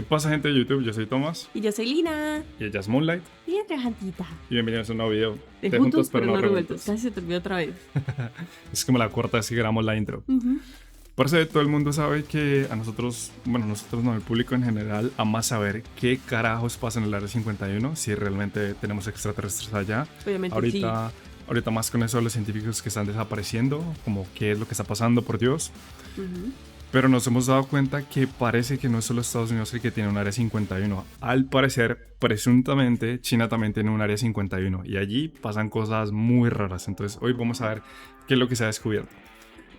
pasa, gente de YouTube? Yo soy Tomás Y yo soy Lina. y ella es Moonlight. Y otra jantita. Y bienvenidos a un nuevo video De juntos pero no revueltos. Casi se te olvidó otra vez. Es como la cuarta vez que grabamos la intro. Por eso todo el mundo sabe que a nosotros, bueno, nosotros no, el público en general, ama saber qué carajos pasa en el Área 51, si realmente tenemos extraterrestres allá. Obviamente Ahorita más con eso, los científicos que están desapareciendo, como qué es lo que está pasando, por Dios. Pero nos hemos dado cuenta que parece que no es solo Estados Unidos el que tiene un Área 51. Al parecer, presuntamente, China también tiene un Área 51. Y allí pasan cosas muy raras. Entonces, hoy vamos a ver qué es lo que se ha descubierto.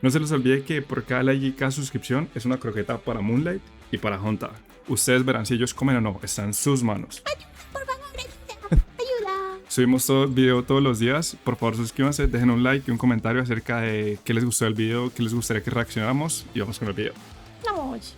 No se les olvide que por cada like y cada suscripción es una croqueta para Moonlight y para Hunter. Ustedes verán si ellos comen o no. Está en sus manos. Por favor, ayuda. Subimos todo el video todos los días. Por favor, suscríbanse, dejen un like y un comentario acerca de qué les gustó del video, qué les gustaría que reaccionáramos. Y vamos con el video. Vamos.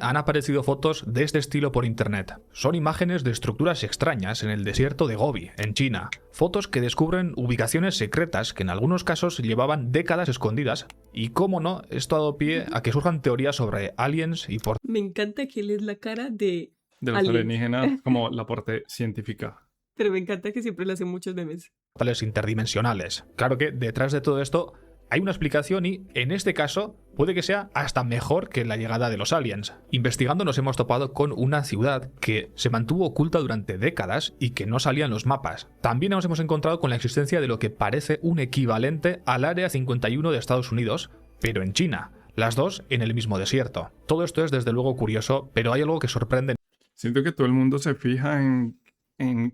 Han aparecido fotos de este estilo por internet. Son imágenes de estructuras extrañas en el desierto de Gobi, en China. Fotos que descubren ubicaciones secretas que en algunos casos llevaban décadas escondidas. Y cómo no, esto ha dado pie a que surjan teorías sobre aliens y Me encanta que él es la cara de De los aliens. alienígenas, como la parte científica. Pero me encanta que siempre le hacen muchos memes. portales interdimensionales. Claro que detrás de todo esto hay una explicación y, en este caso, puede que sea hasta mejor que la llegada de los aliens. Investigando nos hemos topado con una ciudad que se mantuvo oculta durante décadas y que no salía en los mapas. También nos hemos encontrado con la existencia de lo que parece un equivalente al Área 51 de Estados Unidos, pero en China. Las dos en el mismo desierto. Todo esto es desde luego curioso, pero hay algo que sorprende. Siento que todo el mundo se fija en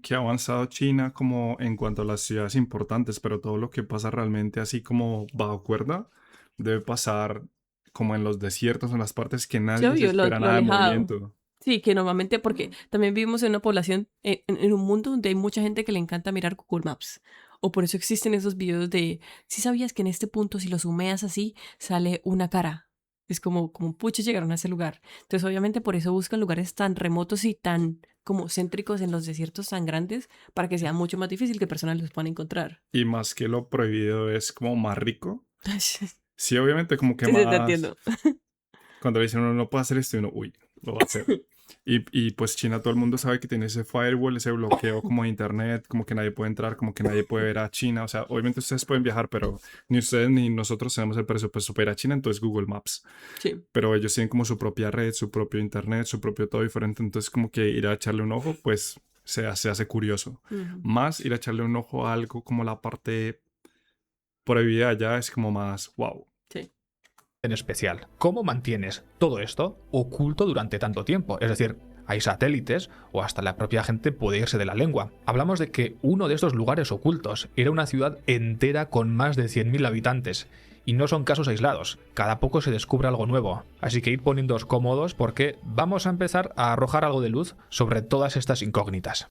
que ha avanzado China como en cuanto a las ciudades importantes, pero todo lo que pasa realmente así como bajo cuerda debe pasar como en los desiertos, en las partes que nadie obvio, se espera lo nada de alejado. movimiento. Sí, que normalmente, porque también vivimos en una población, en un mundo donde hay mucha gente que le encanta mirar Google Maps. O por eso existen esos videos de, si sabías que en este punto, si lo sumeas así, sale una cara. Es como pucha, llegaron a ese lugar. Entonces, obviamente, por eso buscan lugares tan remotos y tan como céntricos en los desiertos tan grandes, para que sea mucho más difícil que personas los puedan encontrar. Y más que lo prohibido es como más rico. Sí, Sí, obviamente como que te más... entiendo. Cuando le dicen uno no puede hacer esto y uno, uy, lo va a hacer. Y pues China, todo el mundo sabe que tiene ese firewall, ese bloqueo como de internet, como que nadie puede entrar, como que nadie puede ver a China. O sea, obviamente ustedes pueden viajar, pero ni ustedes ni nosotros tenemos el presupuesto para ir a China, entonces Google Maps. Sí. Pero ellos tienen como su propia red, su propio internet, su propio todo diferente. Entonces como que ir a echarle un ojo, pues se hace curioso. Más ir a echarle un ojo a algo como la parte prohibida allá es como más wow. Sí. En especial, ¿cómo mantienes todo esto oculto durante tanto tiempo? Es decir, hay satélites o hasta la propia gente puede irse de la lengua. Hablamos de que uno de estos lugares ocultos era una ciudad entera con más de 100.000 habitantes. Y no son casos aislados, cada poco se descubre algo nuevo. Así que id poniéndoos cómodos porque vamos a empezar a arrojar algo de luz sobre todas estas incógnitas.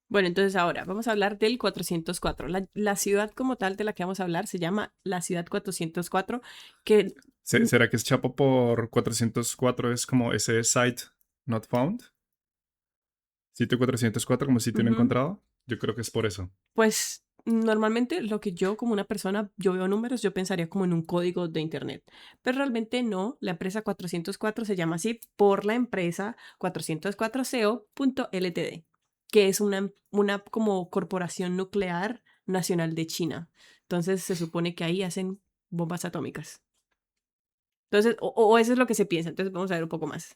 Bueno, entonces ahora vamos a hablar del 404. La ciudad como tal de la que vamos a hablar se llama la ciudad 404, que... ¿Será que es Chapo por 404 es como ese site not found? Sitio 404 como sitio no encontrado. Yo creo que es por eso. Pues normalmente lo que yo como una persona, yo veo números, yo pensaría como en un código de internet. Pero realmente no, la empresa 404 se llama así por la empresa 404co.ltd, que es una como corporación nuclear nacional de China. Entonces se supone que ahí hacen bombas atómicas. Entonces, o eso es lo que se piensa. Entonces vamos a ver un poco más.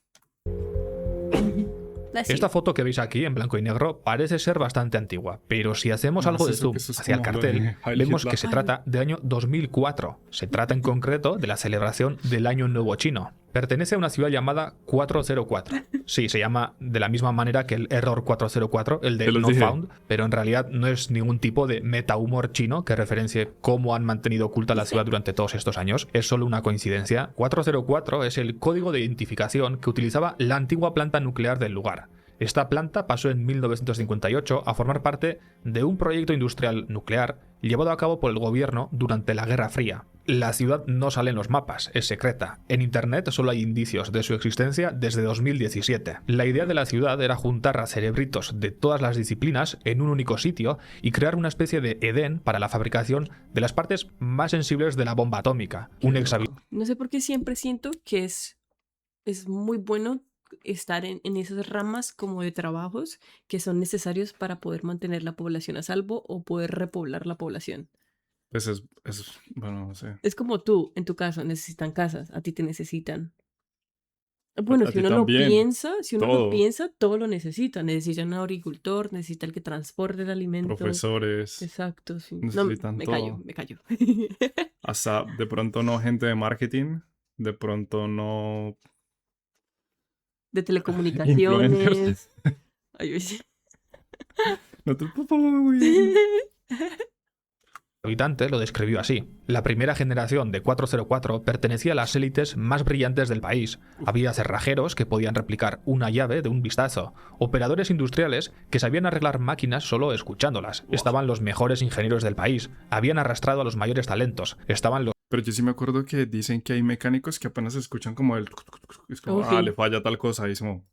Esta foto que veis aquí en blanco y negro parece ser bastante antigua, pero si hacemos algo de zoom hacia el cartel, vemos que se trata del año 2004. Se trata en concreto de la celebración del Año Nuevo Chino. Pertenece a una ciudad llamada 404. Sí, se llama de la misma manera que el Error 404, el de Not Found, pero en realidad no es ningún tipo de metahumor chino que referencie cómo han mantenido oculta la ciudad durante todos estos años. Es solo una coincidencia. 404 es el código de identificación que utilizaba la antigua planta nuclear del lugar. Esta planta pasó en 1958 a formar parte de un proyecto industrial nuclear llevado a cabo por el gobierno durante la Guerra Fría. La ciudad no sale en los mapas, es secreta. En internet solo hay indicios de su existencia desde 2017. La idea de la ciudad era juntar a cerebritos de todas las disciplinas en un único sitio y crear una especie de Edén para la fabricación de las partes más sensibles de la bomba atómica. No sé por qué siempre siento que es es muy bueno estar en esas ramas como de trabajos que son necesarios para poder mantener la población a salvo o poder repoblar la población. Pues bueno, no sé. Es como tú, en tu caso, necesitan casas, a ti te necesitan. Bueno, A ti también, todo. todo lo necesita. Necesita un agricultor, necesita el que transporte el alimento. Profesores, Exacto, sí. No, necesitan me callo, todo. me callo. Hasta de pronto no gente de marketing, de pronto no De influencers. telecomunicaciones. Ay, oye. No te por favor, muy bien. Habitante lo describió así. La primera generación de 404 pertenecía a las élites más brillantes del país. Había cerrajeros que podían replicar una llave de un vistazo, operadores industriales que sabían arreglar máquinas solo escuchándolas. Estaban los mejores ingenieros del país, habían arrastrado a los mayores talentos, estaban los... Pero yo sí me acuerdo que dicen que hay mecánicos que apenas escuchan como el... Es como, Oh, sí. le falla tal cosa. Y es como...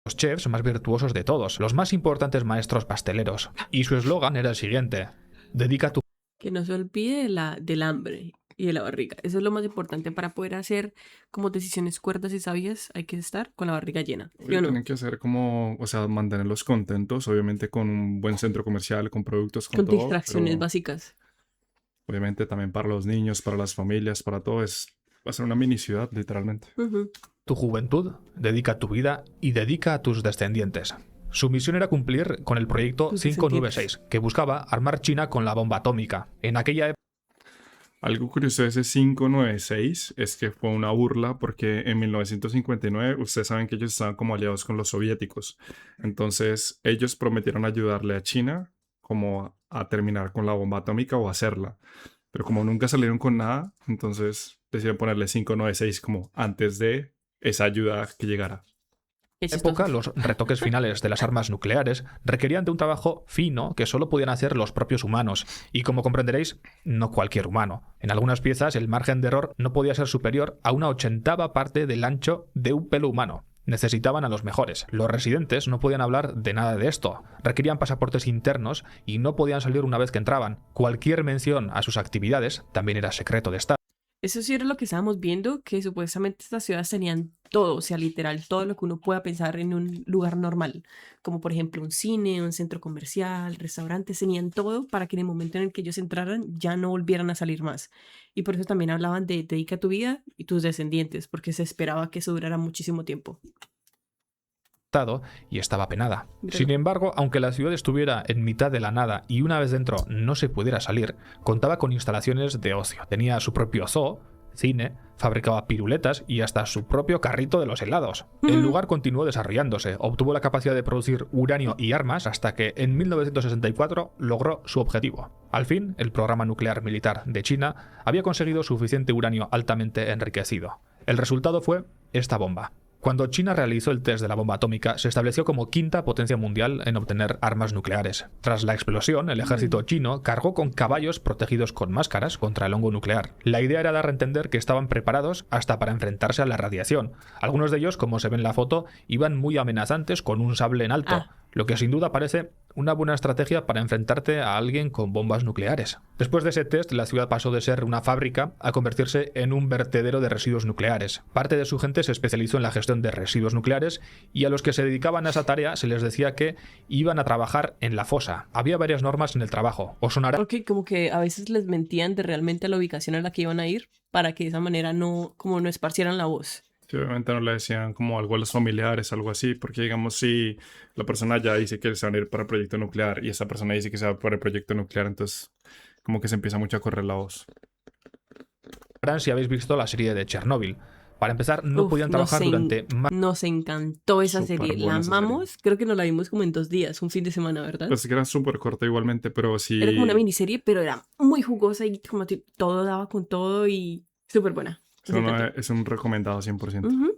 Los chefs más virtuosos de todos, los más importantes maestros pasteleros. Y su eslogan era el siguiente: dedica tu... Que no se olvide del hambre y de la barriga. Eso es lo más importante para poder hacer como decisiones cuerdas y sabias. Hay que estar con la barriga llena. ¿Sí o no? Tienen que hacer como, o sea, mantenerlos contentos, obviamente con un buen centro comercial, con productos, con Con todo. distracciones Pero básicas. obviamente también para los niños, para las familias, para todo. Va a ser una mini ciudad, literalmente. Tu juventud, dedica tu vida y dedica a tus descendientes. Su misión era cumplir con el proyecto 596, que buscaba armar China con la bomba atómica. En aquella época... Algo curioso de ese 596 es que fue una burla porque en 1959 ustedes saben que ellos estaban como aliados con los soviéticos. Entonces ellos prometieron ayudarle a China como a terminar con la bomba atómica o hacerla. Pero como nunca salieron con nada, entonces decidieron ponerle 596 como antes de esa ayuda que llegara. En esa época, los retoques finales de las armas nucleares requerían de un trabajo fino que solo podían hacer los propios humanos. Y como comprenderéis, no cualquier humano. En algunas piezas, el margen de error no podía ser superior a una 80ª parte del ancho de un pelo humano. Necesitaban a los mejores. Los residentes no podían hablar de nada de esto. Requerían pasaportes internos y no podían salir una vez que entraban. Cualquier mención a sus actividades también era secreto de Estado. Eso sí era lo que estábamos viendo, que supuestamente estas ciudades tenían todo, o sea, literal, todo lo que uno pueda pensar en un lugar normal, como por ejemplo un cine, un centro comercial, restaurantes, tenían todo para que en el momento en el que ellos entraran ya no volvieran a salir más. Y por eso también hablaban de dedica tu vida y tus descendientes, porque se esperaba que eso durara muchísimo tiempo. Y estaba penada. Sin embargo, aunque la ciudad estuviera en mitad de la nada y una vez dentro no se pudiera salir, contaba con instalaciones de ocio. Tenía su propio zoo, cine, fabricaba piruletas y hasta su propio carrito de los helados. El lugar continuó desarrollándose, obtuvo la capacidad de producir uranio y armas hasta que en 1964 logró su objetivo. Al fin, el programa nuclear militar de China había conseguido suficiente uranio altamente enriquecido. El resultado fue esta bomba. Cuando China realizó el test de la bomba atómica, se estableció como quinta potencia mundial en obtener armas nucleares. Tras la explosión, el ejército chino cargó con caballos protegidos con máscaras contra el hongo nuclear. La idea era dar a entender que estaban preparados hasta para enfrentarse a la radiación. Algunos de ellos, como se ve en la foto, iban muy amenazantes con un sable en alto, lo que sin duda parece una buena estrategia para enfrentarte a alguien con bombas nucleares. Después de ese test, la ciudad pasó de ser una fábrica a convertirse en un vertedero de residuos nucleares. Parte de su gente se especializó en la gestión de residuos nucleares y a los que se dedicaban a esa tarea se les decía que iban a trabajar en la fosa. Había varias normas en el trabajo. ¿Os sonará? Porque como que a veces les mentían de realmente la ubicación a la que iban a ir para que de esa manera no esparcieran la voz. Sí, obviamente no le decían como algo a los familiares, algo así, porque digamos si la persona ya dice que se van a ir para el proyecto nuclear y esa persona dice que se va para el proyecto nuclear, entonces como que se empieza mucho a correr la voz. Si habéis visto la serie de Chernobyl. Para empezar, no podían trabajar durante más... Nos encantó esa serie, la amamos, creo que nos la vimos como en 2 días, un fin de semana, ¿verdad? Pues que era súper corta igualmente, pero sí... Era como una miniserie, pero era muy jugosa y como todo daba con todo y súper buena. Es un recomendado 100%.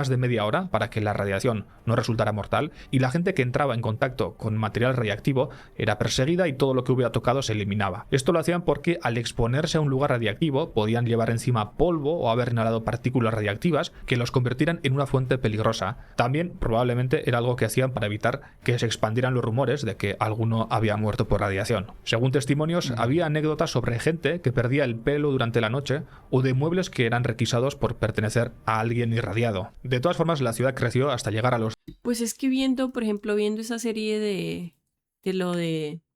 más de media hora para que la radiación no resultara mortal, y la gente que entraba en contacto con material radiactivo era perseguida y todo lo que hubiera tocado se eliminaba. Esto lo hacían porque al exponerse a un lugar radiactivo podían llevar encima polvo o haber inhalado partículas radiactivas que los convirtieran en una fuente peligrosa. También probablemente era algo que hacían para evitar que se expandieran los rumores de que alguno había muerto por radiación. Según testimonios, había anécdotas sobre gente que perdía el pelo durante la noche o de muebles que eran requisados por pertenecer a alguien irradiado. De todas formas, la ciudad creció hasta llegar a los... Pues es que viendo, por ejemplo, viendo esa serie de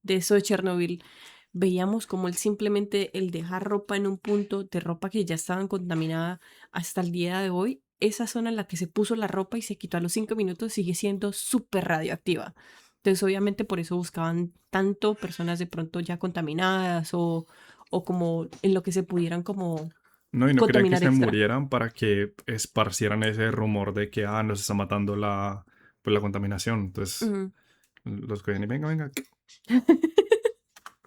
eso de Chernobyl, veíamos como simplemente el dejar ropa en un punto de ropa que ya estaban contaminada hasta el día de hoy, esa zona en la que se puso la ropa y se quitó a los 5 minutos sigue siendo súper radioactiva. Entonces, obviamente, por eso buscaban tanto personas de pronto ya contaminadas o como en lo que se pudieran como No, y no querían que contaminar se extra. murieran para que esparcieran ese rumor de que nos está matando la contaminación. Entonces, los cogían y venga.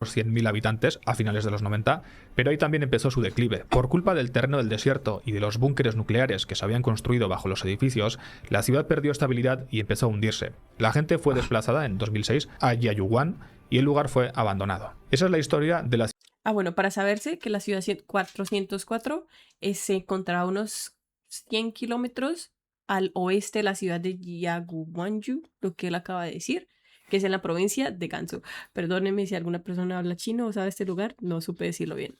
100.000 habitantes a finales de los 90, pero ahí también empezó su declive. Por culpa del terreno del desierto y de los búnkeres nucleares que se habían construido bajo los edificios, la ciudad perdió estabilidad y empezó a hundirse. La gente fue desplazada en 2006 a Yayuguán y el lugar fue abandonado. Esa es la historia de la ciudad. Bueno, para saberse que la ciudad 404 se encontraba a unos 100 kilómetros al oeste de la ciudad de Yaguwanju, lo que él acaba de decir, que es en la provincia de Gansu. Perdónenme si alguna persona habla chino o sabe este lugar, no supe decirlo bien.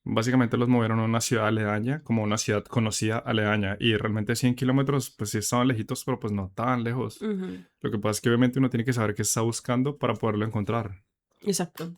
Básicamente los movieron a una ciudad aledaña, como una ciudad conocida aledaña, y realmente 100 kilómetros, pues sí estaban lejitos, pero pues no tan lejos. Lo que pasa es que obviamente uno tiene que saber qué está buscando para poderlo encontrar. Exacto.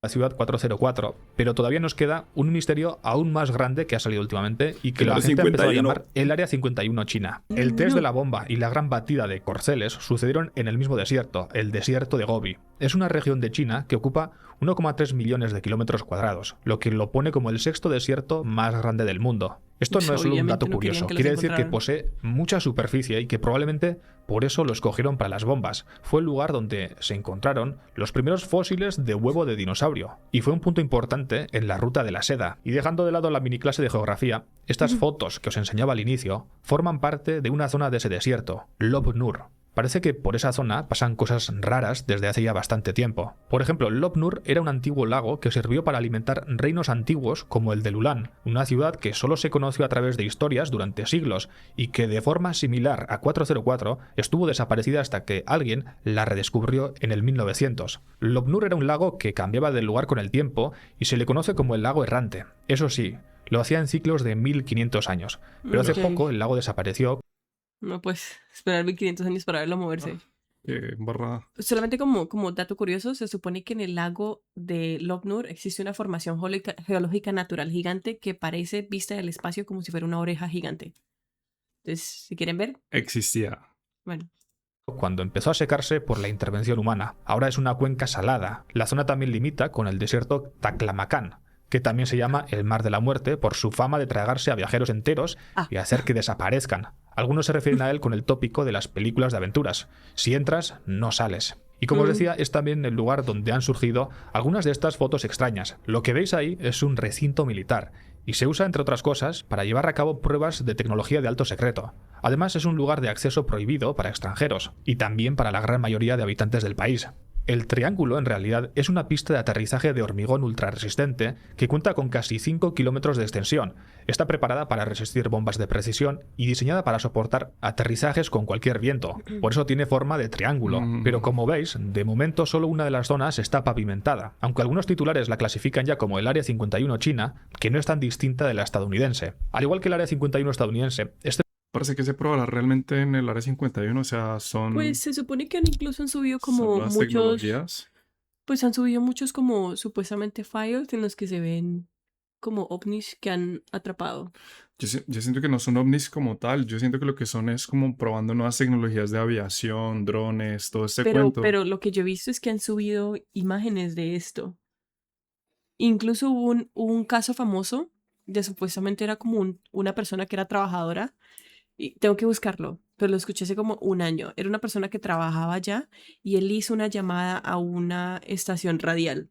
La ciudad 404, pero todavía nos queda un misterio aún más grande que ha salido últimamente y que la gente ha empezado a llamar el Área 51 China. El test de la bomba y la gran batida de corceles sucedieron en el mismo desierto, el desierto de Gobi. Es una región de China que ocupa 1,3 millones de kilómetros cuadrados, lo que lo pone como el sexto desierto más grande del mundo. Esto no es solo un dato curioso, quiere decir que posee mucha superficie y que probablemente por eso lo escogieron para las bombas. Fue el lugar donde se encontraron los primeros fósiles de huevo de dinosaurio y fue un punto importante en la ruta de la seda. Y dejando de lado la mini clase de geografía, estas fotos que os enseñaba al inicio forman parte de una zona de ese desierto, Lob Nur. Parece que por esa zona pasan cosas raras desde hace ya bastante tiempo. Por ejemplo, Lob Nur era un antiguo lago que sirvió para alimentar reinos antiguos como el de Lulán, una ciudad que solo se conoció a través de historias durante siglos y que de forma similar a 404 estuvo desaparecida hasta que alguien la redescubrió en el 1900. Lob Nur era un lago que cambiaba de lugar con el tiempo y se le conoce como el lago errante. Eso sí, lo hacía en ciclos de 1500 años, pero hace poco el lago desapareció. No, pues, esperar 1500 años para verlo moverse. Barra. Solamente como dato curioso, se supone que en el lago de Lob Nur existe una formación geológica natural gigante que parece vista del espacio como si fuera una oreja gigante. Entonces, si quieren ver. Existía. Bueno. Cuando empezó a secarse por la intervención humana. Ahora es una cuenca salada. La zona también limita con el desierto Taklamakan, que también se llama el Mar de la Muerte por su fama de tragarse a viajeros enteros y hacer que desaparezcan. Algunos se refieren a él con el tópico de las películas de aventuras. Si entras, no sales. Y como os decía, es también el lugar donde han surgido algunas de estas fotos extrañas. Lo que veis ahí es un recinto militar y se usa, entre otras cosas, para llevar a cabo pruebas de tecnología de alto secreto. Además, es un lugar de acceso prohibido para extranjeros y también para la gran mayoría de habitantes del país. El triángulo, en realidad, es una pista de aterrizaje de hormigón ultrarresistente que cuenta con casi 5 kilómetros de extensión. Está preparada para resistir bombas de precisión y diseñada para soportar aterrizajes con cualquier viento. Por eso tiene forma de triángulo. Pero como veis, de momento solo una de las zonas está pavimentada, aunque algunos titulares la clasifican ya como el Área 51 China, que no es tan distinta de la estadounidense. Al igual que el Área 51 estadounidense, Parece que se probará realmente en el Área 51, o sea, son... Pues se supone que incluso han subido como muchos... tecnologías. Pues han subido muchos como supuestamente files en los que se ven como ovnis que han atrapado. Yo siento que no son ovnis como tal, yo siento que lo que son es como probando nuevas tecnologías de aviación, drones, todo este cuento. Pero lo que yo he visto es que han subido imágenes de esto. Incluso hubo un caso famoso de supuestamente era como una persona que era trabajadora. Y tengo que buscarlo, pero lo escuché hace como un año. Era una persona que trabajaba allá y él hizo una llamada a una estación radial.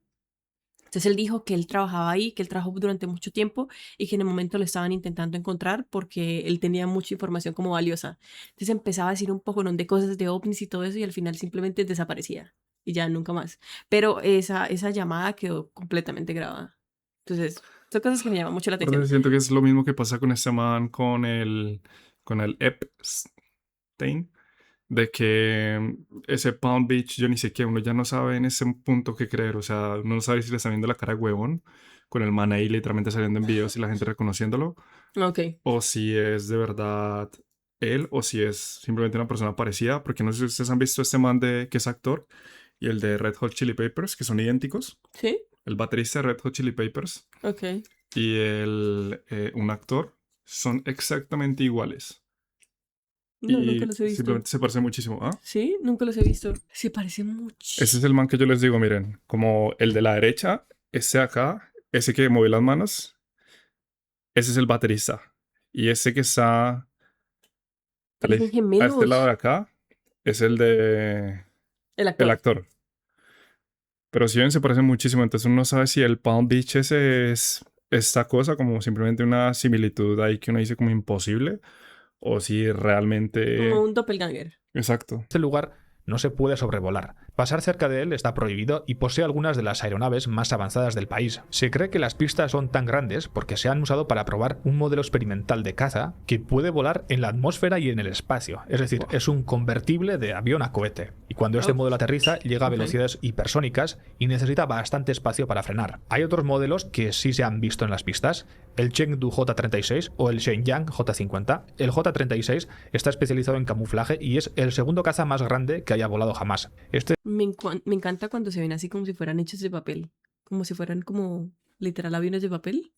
Entonces él dijo que él trabajaba ahí, que él trabajó durante mucho tiempo y que en el momento lo estaban intentando encontrar porque él tenía mucha información como valiosa. Entonces empezaba a decir un poco de cosas de ovnis y todo eso y al final simplemente desaparecía y ya nunca más. Pero esa llamada quedó completamente grabada. Entonces, son cosas que me llaman mucho la atención. Siento que es lo mismo que pasa con este man con el Epstein, de que ese Palm Beach, yo ni sé qué, uno ya no sabe en ese punto qué creer, o sea, uno no sabe si le está viendo la cara de huevón, con el man ahí literalmente saliendo en videos y la gente reconociéndolo, Ok. o si es de verdad él, o si es simplemente una persona parecida, porque no sé si ustedes han visto este man que es actor, y el de Red Hot Chili Peppers, que son idénticos, ¿Sí? el baterista de Red Hot Chili Peppers Ok. y un actor, son exactamente iguales. No, nunca Y los he visto. simplemente se parece muchísimo. ¿Ah? Sí, nunca los he visto. Se parece mucho. Ese es el man que yo les digo, miren, como el de la derecha, ese acá, ese que mueve las manos, ese es el baterista. Y ese que está Parecen a este lado de gemelos. acá es el El el actor. actor. Pero si ven, se parecen muchísimo. Entonces uno no sabe si el Palm Beach ese es esta cosa, como simplemente una similitud ahí que uno dice como imposible, o si realmente... Como un doppelganger. Exacto. Este lugar no se puede sobrevolar. Pasar cerca de él está prohibido y posee algunas de las aeronaves más avanzadas del país. Se cree que las pistas son tan grandes porque se han usado para probar un modelo experimental de caza que puede volar en la atmósfera y en el espacio. Es decir, es un convertible de avión a cohete. Y cuando este modelo aterriza, llega a velocidades hipersónicas y necesita bastante espacio para frenar. Hay otros modelos que sí se han visto en las pistas, el Chengdu J-36 o el Shenyang J-50. El J-36 está especializado en camuflaje y es el segundo caza más grande que haya volado jamás. Me encanta cuando se ven así como si fueran hechos de papel. Como si fueran como literal aviones de papel.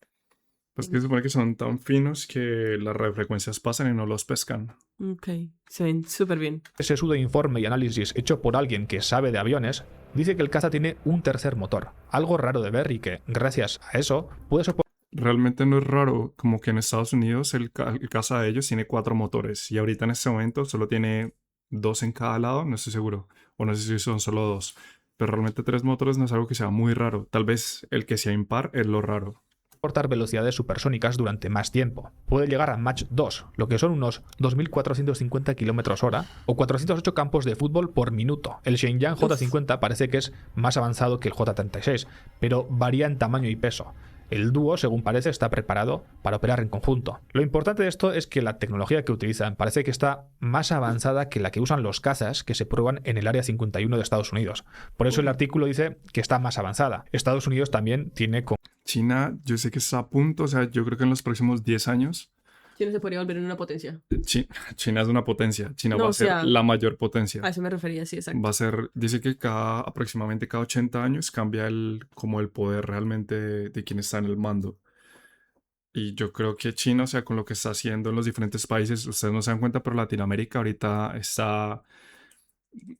Pues que se supone que son tan finos que las radiofrecuencias pasan y no los pescan. Ok, se ven súper bien. Ese pseudo informe y análisis hecho por alguien que sabe de aviones dice que el caza tiene un tercer motor, algo raro de ver y que, gracias a eso, puede soportar... Realmente no es raro, como que en Estados Unidos el caza de ellos tiene 4 motores y ahorita en este momento solo tiene 2 en cada lado, no estoy seguro, o no sé si son solo 2, pero realmente 3 motores no es algo que sea muy raro, tal vez el que sea impar es lo raro. Soportar velocidades supersónicas durante más tiempo. Puede llegar a Mach 2, lo que son unos 2.450 km/h o 408 campos de fútbol por minuto. El Shenyang J-50 parece que es más avanzado que el J-36, pero varía en tamaño y peso. El dúo, según parece, está preparado para operar en conjunto. Lo importante de esto es que la tecnología que utilizan parece que está más avanzada que la que usan los cazas que se prueban en el Área 51 de Estados Unidos. Por eso el artículo dice que está más avanzada. Estados Unidos también tiene... China, yo sé que está a punto, o sea, yo creo que en los próximos 10 años... China se podría volver en una potencia. China es una potencia, China No, va a o ser sea, la mayor potencia. A eso me refería, sí, exacto. Va a ser, dice que aproximadamente cada 80 años cambia como el poder realmente de quien está en el mando. Y yo creo que China, o sea, con lo que está haciendo en los diferentes países, ustedes no se dan cuenta, pero Latinoamérica ahorita está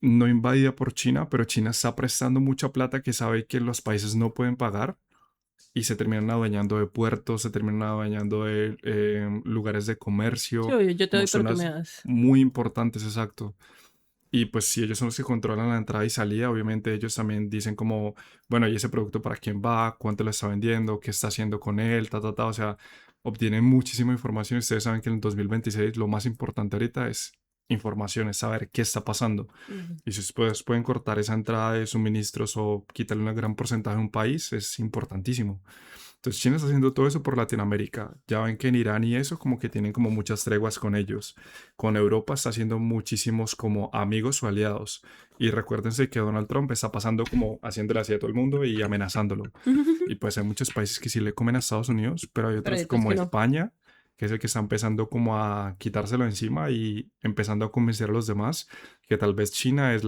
no invadida por China, pero China está prestando mucha plata que sabe que los países no pueden pagar y se terminan adueñando de puertos, se terminan adueñando de lugares de Sí, comercio, oye, yo te como doy, pero tú zonas me das. muy importantes, exacto. Y pues si ellos son los que controlan la entrada y salida, obviamente ellos también dicen como, bueno, ¿y ese producto para quién va? ¿Cuánto lo está vendiendo? ¿Qué está haciendo con él? O sea, obtienen muchísima información. Ustedes saben que en el 2026 lo más importante ahorita es información, es saber qué está pasando. Y si ustedes pueden cortar esa entrada de suministros o quitarle un gran porcentaje a un país, es importantísimo. Entonces China está haciendo todo eso por Latinoamérica. Ya ven que en Irán y eso como que tienen como muchas treguas con ellos. Con Europa está haciendo muchísimos como amigos o aliados. Y recuérdense que Donald Trump está pasando como haciéndole así a todo el mundo y amenazándolo. Y pues hay muchos países que sí le comen a Estados Unidos, pero hay otros como España, que es el que está empezando como a quitárselo encima y empezando a convencer a los demás que tal vez China es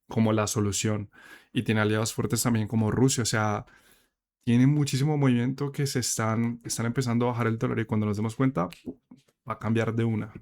como la solución. Y tiene aliados fuertes también como Rusia, o sea... Tiene muchísimo movimiento que están empezando a bajar el dólar y cuando nos demos cuenta va a cambiar de una.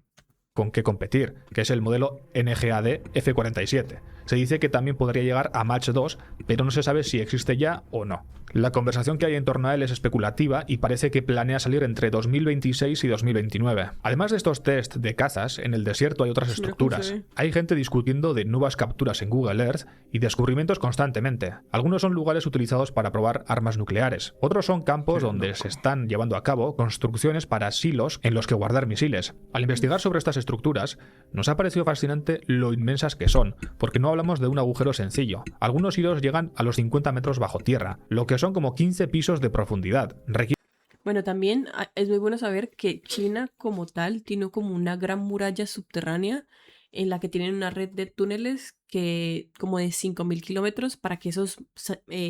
Con qué competir, que es el modelo NGAD F-47. Se dice que también podría llegar a Mach 2, pero no se sabe si existe ya o no. La conversación que hay en torno a él es especulativa y parece que planea salir entre 2026 y 2029. Además de estos test de cazas, en el desierto hay otras estructuras. Hay gente discutiendo de nuevas capturas en Google Earth y descubrimientos constantemente. Algunos son lugares utilizados para probar armas nucleares. Otros son campos donde se están llevando a cabo construcciones para silos en los que guardar misiles. Al investigar sobre estas estructuras, nos ha parecido fascinante lo inmensas que son, porque no hablamos de un agujero sencillo. Algunos silos llegan a los 50 metros bajo tierra, lo que son como 15 pisos de profundidad. Bueno, también es muy bueno saber que China como tal tiene como una gran muralla subterránea en la que tienen una red de túneles que como de 5.000 kilómetros para que esos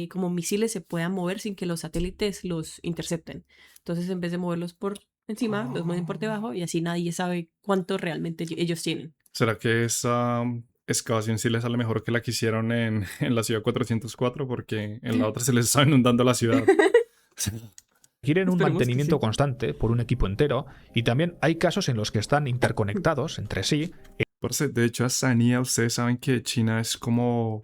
como misiles se puedan mover sin que los satélites los intercepten. Entonces, en vez de moverlos por encima, los mueven por debajo y así nadie sabe cuánto realmente ellos tienen. ¿Será que esa excavación sí les sale mejor que la que hicieron en la ciudad 404? Porque en la otra se les está inundando la ciudad. Quieren un mantenimiento constante por un equipo entero y también hay casos en los que están interconectados entre sí. De hecho, hasta NIA, ustedes saben que China es como...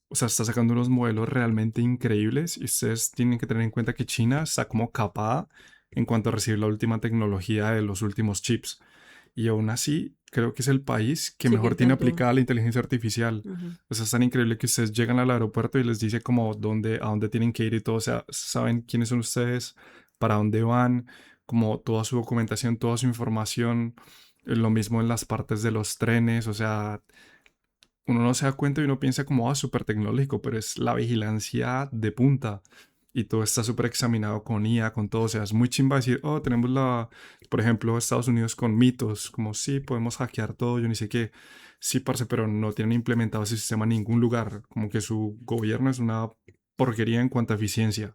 O sea, está sacando unos modelos realmente increíbles y ustedes tienen que tener en cuenta que China está como capada en cuanto a recibir la última tecnología de los últimos chips. Y aún así, creo que es el país que mejor tiene aplicada la inteligencia artificial. O sea, es tan increíble que ustedes llegan al aeropuerto y les dice como a dónde tienen que ir y todo. O sea, saben quiénes son ustedes, para dónde van, como toda su documentación, toda su información. Lo mismo en las partes de los trenes. O sea, uno no se da cuenta y uno piensa como, súper tecnológico, pero es la vigilancia de punta. Y todo está súper examinado con IA, con todo. O sea, es muy chimba decir, tenemos por ejemplo, Estados Unidos con mitos, como sí, podemos hackear todo, yo ni sé qué. Sí, parce, pero no tienen implementado ese sistema en ningún lugar. Como que su gobierno es una porquería en cuanto a eficiencia.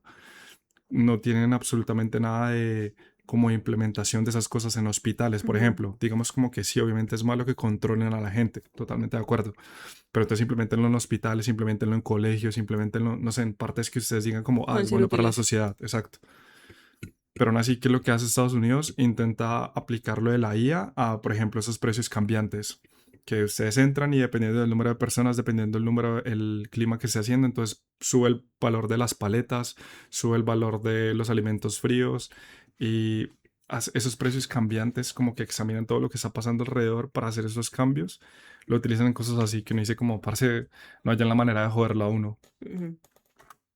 No tienen absolutamente nada de como implementación de esas cosas en hospitales, por ejemplo. Digamos como que sí, obviamente es malo que controlen a la gente, totalmente de acuerdo. Pero entonces implementenlo en hospitales, implementenlo en colegios, implementenlo, no sé, en partes que ustedes digan como, es bueno para la sociedad, exacto. Pero aún así, ¿qué es lo que hace Estados Unidos? Intenta aplicarlo de la IA a, por ejemplo, esos precios cambiantes. Que ustedes entran y dependiendo del número de personas, dependiendo del número, el clima que esté haciendo, entonces sube el valor de las paletas, sube el valor de los alimentos fríos y esos precios cambiantes como que examinan todo lo que está pasando alrededor para hacer esos cambios. Lo utilizan en cosas así que uno dice como, parce, no hayan la manera de joderlo a uno.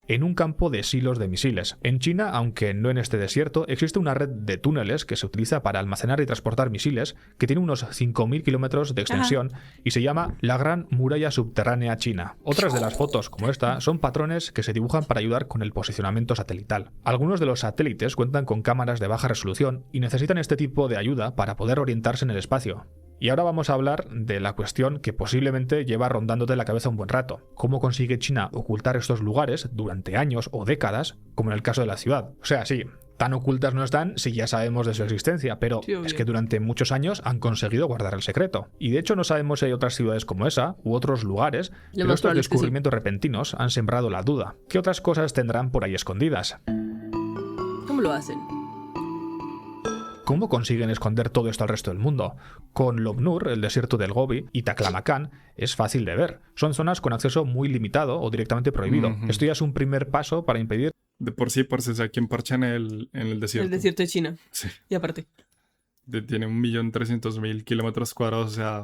En un campo de silos de misiles. En China, aunque no en este desierto, existe una red de túneles que se utiliza para almacenar y transportar misiles, que tiene unos 5.000 kilómetros de extensión y se llama la Gran Muralla Subterránea China. Otras de las fotos, como esta, son patrones que se dibujan para ayudar con el posicionamiento satelital. Algunos de los satélites cuentan con cámaras de baja resolución y necesitan este tipo de ayuda para poder orientarse en el espacio. Y ahora vamos a hablar de la cuestión que posiblemente lleva rondándote la cabeza un buen rato. ¿Cómo consigue China ocultar estos lugares durante años o décadas, como en el caso de la ciudad? O sea, sí, tan ocultas no están si ya sabemos de su existencia, pero es que durante muchos años han conseguido guardar el secreto. Y de hecho no sabemos si hay otras ciudades como esa u otros lugares, pero estos descubrimientos repentinos han sembrado la duda. ¿Qué otras cosas tendrán por ahí escondidas? ¿Cómo lo hacen? ¿Cómo consiguen esconder todo esto al resto del mundo? Con Lopnur, el desierto del Gobi, y Taklamakan es fácil de ver. Son zonas con acceso muy limitado o directamente prohibido. Esto ya es un primer paso para impedir... De por sí, o sea, ¿quién parcha en el desierto? El desierto de China. Sí. Y aparte. Tiene 1.300.000 kilómetros cuadrados, o sea,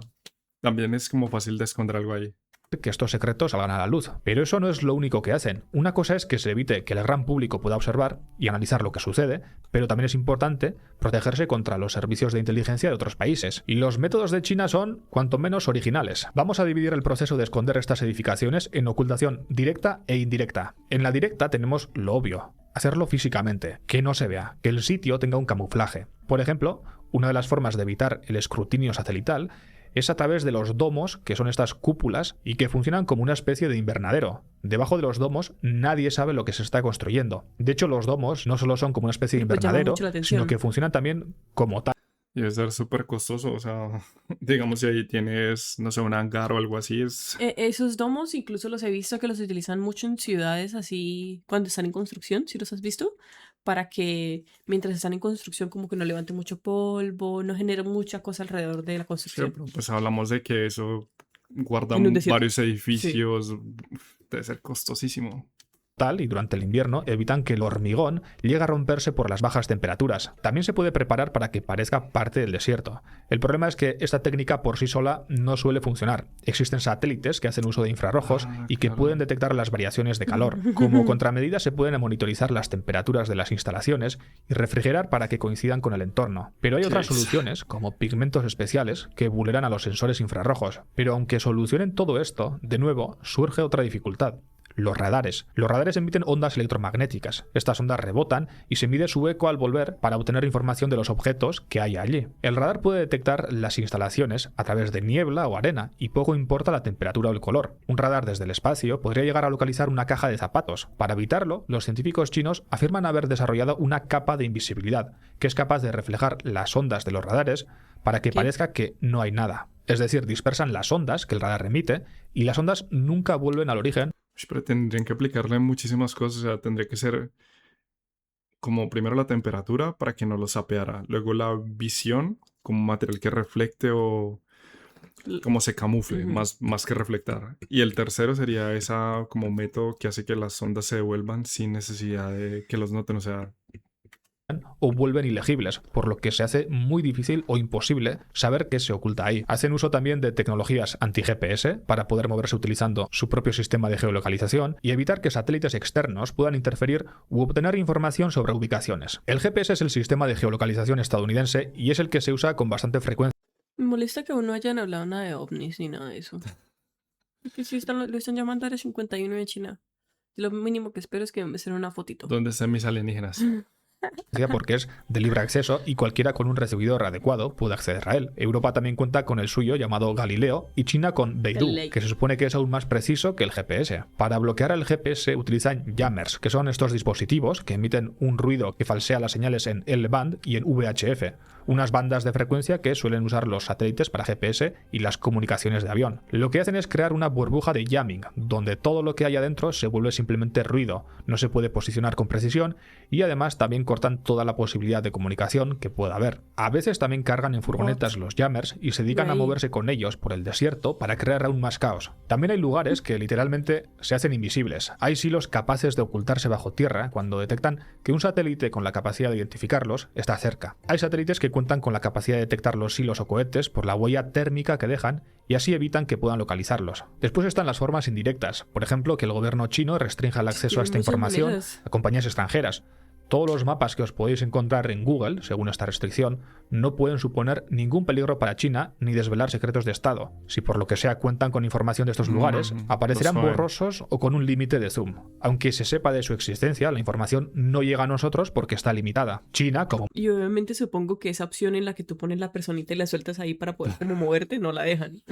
también es como fácil de esconder algo ahí. Que estos secretos salgan a la luz. Pero eso no es lo único que hacen. Una cosa es que se evite que el gran público pueda observar y analizar lo que sucede, pero también es importante protegerse contra los servicios de inteligencia de otros países. Y los métodos de China son, cuanto menos, originales. Vamos a dividir el proceso de esconder estas edificaciones en ocultación directa e indirecta. En la directa tenemos lo obvio. Hacerlo físicamente, que no se vea, que el sitio tenga un camuflaje. Por ejemplo, una de las formas de evitar el escrutinio satelital es a través de los domos, que son estas cúpulas, y que funcionan como una especie de invernadero. Debajo de los domos nadie sabe lo que se está construyendo. De hecho, los domos no solo son como una especie de invernadero, sino que funcionan también como tal. Y debe ser súper costoso, o sea, digamos si ahí tienes, no sé, un hangar o algo así. Esos domos incluso los he visto que los utilizan mucho en ciudades así, cuando están en construcción, ¿sí los has visto? Para que mientras están en construcción como que no levanten mucho polvo, no generen mucha cosa alrededor de la construcción. Sí, pero pues hablamos de que eso guarda varios edificios, sí. Debe ser costosísimo. y durante el invierno evitan que el hormigón llegue a romperse por las bajas temperaturas. También se puede preparar para que parezca parte del desierto. El problema es que esta técnica por sí sola no suele funcionar. Existen satélites que hacen uso de infrarrojos y que pueden detectar las variaciones de calor. Como contramedida se pueden monitorizar las temperaturas de las instalaciones y refrigerar para que coincidan con el entorno. Pero hay otras soluciones, como pigmentos especiales, que vulneran a los sensores infrarrojos. Pero aunque solucionen todo esto, de nuevo surge otra dificultad. Los radares. Los radares emiten ondas electromagnéticas. Estas ondas rebotan y se mide su eco al volver para obtener información de los objetos que hay allí. El radar puede detectar las instalaciones a través de niebla o arena y poco importa la temperatura o el color. Un radar desde el espacio podría llegar a localizar una caja de zapatos. Para evitarlo, los científicos chinos afirman haber desarrollado una capa de invisibilidad que es capaz de reflejar las ondas de los radares para que parezca que no hay nada. Es decir, dispersan las ondas que el radar emite y las ondas nunca vuelven al origen. Pero tendrían que aplicarle muchísimas cosas, o sea, tendría que ser como primero la temperatura para que no lo sapeara, luego la visión como material que reflecte o como se camufle, más que reflectar. Y el tercero sería esa como método que hace que las ondas se devuelvan sin necesidad de que los noten, o sea... o vuelven ilegibles, por lo que se hace muy difícil o imposible saber qué se oculta ahí. Hacen uso también de tecnologías anti-GPS para poder moverse utilizando su propio sistema de geolocalización y evitar que satélites externos puedan interferir u obtener información sobre ubicaciones. El GPS es el sistema de geolocalización estadounidense y es el que se usa con bastante frecuencia. Me molesta que aún no hayan hablado nada de ovnis ni nada de eso. Porque si lo están llamando Área 51 de China. Lo mínimo que espero es que me den una fotito. ¿Dónde están mis alienígenas? Porque es de libre acceso y cualquiera con un recibidor adecuado puede acceder a él. Europa también cuenta con el suyo llamado Galileo y China con Beidou, que se supone que es aún más preciso que el GPS. Para bloquear el GPS utilizan jammers, que son estos dispositivos que emiten un ruido que falsea las señales en L-band y en VHF, unas bandas de frecuencia que suelen usar los satélites para GPS y las comunicaciones de avión. Lo que hacen es crear una burbuja de jamming, donde todo lo que hay adentro se vuelve simplemente ruido, no se puede posicionar con precisión y además también cortan toda la posibilidad de comunicación que pueda haber. A veces también cargan en furgonetas los jammers y se dedican a moverse con ellos por el desierto para crear aún más caos. También hay lugares que literalmente se hacen invisibles. Hay silos capaces de ocultarse bajo tierra cuando detectan que un satélite con la capacidad de identificarlos está cerca. Hay satélites que cuentan con la capacidad de detectar los silos o cohetes por la huella térmica que dejan y así evitan que puedan localizarlos. Después están las formas indirectas, por ejemplo, que el gobierno chino restrinja el acceso a esta información a compañías extranjeras. Todos los mapas que os podéis encontrar en Google, según esta restricción, no pueden suponer ningún peligro para China ni desvelar secretos de Estado. Si por lo que sea cuentan con información de estos lugares, aparecerán borrosos o con un límite de zoom. Aunque se sepa de su existencia, la información no llega a nosotros porque está limitada. China, como... Y obviamente supongo que esa opción en la que tú pones la personita y la sueltas ahí para poder como moverte, no la dejan.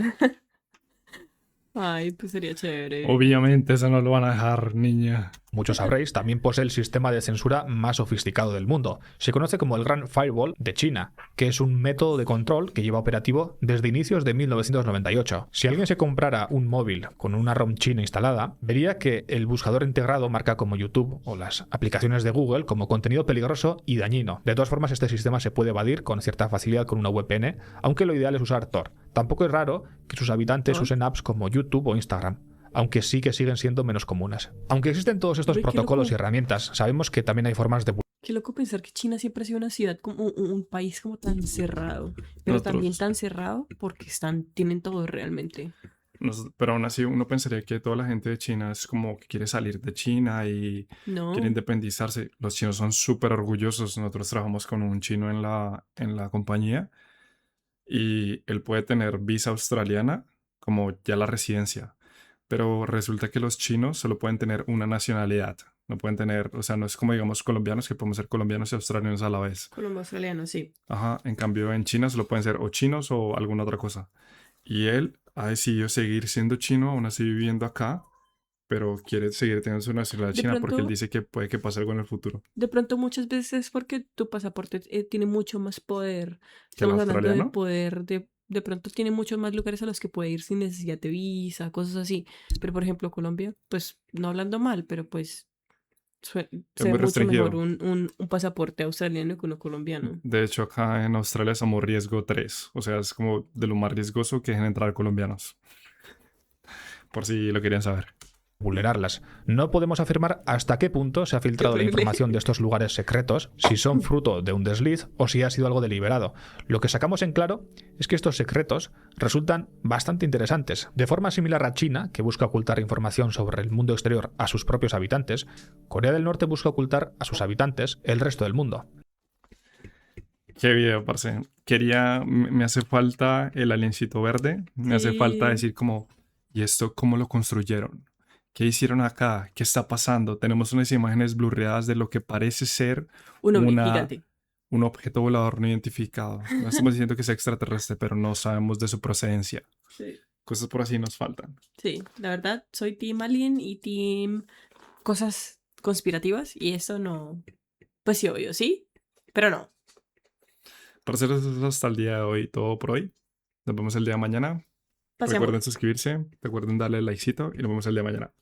Ay, pues sería chévere. Obviamente eso no lo van a dejar, niña. Muchos sabréis, también posee el sistema de censura más sofisticado del mundo. Se conoce como el Gran Firewall de China, que es un método de control que lleva operativo desde inicios de 1998. Si alguien se comprara un móvil con una ROM china instalada, vería que el buscador integrado marca como YouTube o las aplicaciones de Google como contenido peligroso y dañino. De todas formas, este sistema se puede evadir con cierta facilidad con una VPN, aunque lo ideal es usar Tor. Tampoco es raro que sus habitantes usen apps como YouTube o Instagram, aunque sí que siguen siendo menos comunes. Aunque existen todos estos protocolos y herramientas, sabemos que también hay formas de... Qué loco pensar que China siempre ha sido una ciudad como un país como tan cerrado, pero también tan cerrado porque tienen todo realmente. Pero aún así uno pensaría que toda la gente de China es como que quiere salir de China y quiere independizarse. Los chinos son súper orgullosos. Nosotros trabajamos con un chino en la compañía y él puede tener visa australiana como ya la residencia. Pero resulta que los chinos solo pueden tener una nacionalidad. No pueden tener, o sea, no es como digamos colombianos que podemos ser colombianos y australianos a la vez. Colombo-australianos, sí. Ajá, en cambio en China solo pueden ser o chinos o alguna otra cosa. Y él ha decidido seguir siendo chino, aún así viviendo acá, pero quiere seguir teniendo su nacionalidad china porque él dice que puede que pase algo en el futuro. De pronto muchas veces es porque tu pasaporte tiene mucho más poder. ¿Que el Estamos hablando australiano? de poder de pronto tiene muchos más lugares a los que puede ir sin necesidad de visa, cosas así. Pero por ejemplo Colombia, pues no hablando mal, pero pues se ve mucho mejor un pasaporte australiano que uno colombiano. De hecho, acá en Australia somos riesgo 3. O sea, es como de lo más riesgoso que dejen entrar colombianos. Por si lo querían saber. vulnerarlas. No podemos afirmar hasta qué punto se ha filtrado la información de estos lugares secretos, si son fruto de un desliz o si ha sido algo deliberado. Lo que sacamos en claro es que estos secretos resultan bastante interesantes. De forma similar a China, que busca ocultar información sobre el mundo exterior a sus propios habitantes, Corea del Norte busca ocultar a sus habitantes el resto del mundo. Qué video, parce. Me hace falta el aliencito verde. Me hace falta decir como, ¿y esto cómo lo construyeron? ¿Qué hicieron acá? ¿Qué está pasando? Tenemos unas imágenes blurreadas de lo que parece ser un gigante. Un objeto volador no identificado. No estamos diciendo que sea extraterrestre, pero no sabemos de su procedencia. Sí. Cosas por así nos faltan. Sí, la verdad, soy Team Alien y Team cosas conspirativas. Y eso no... Pues sí, obvio, sí, pero no. Para hacer eso hasta el día de hoy, todo por hoy. Nos vemos el día de mañana. Pasemos. Recuerden suscribirse, recuerden darle likecito y nos vemos el día de mañana.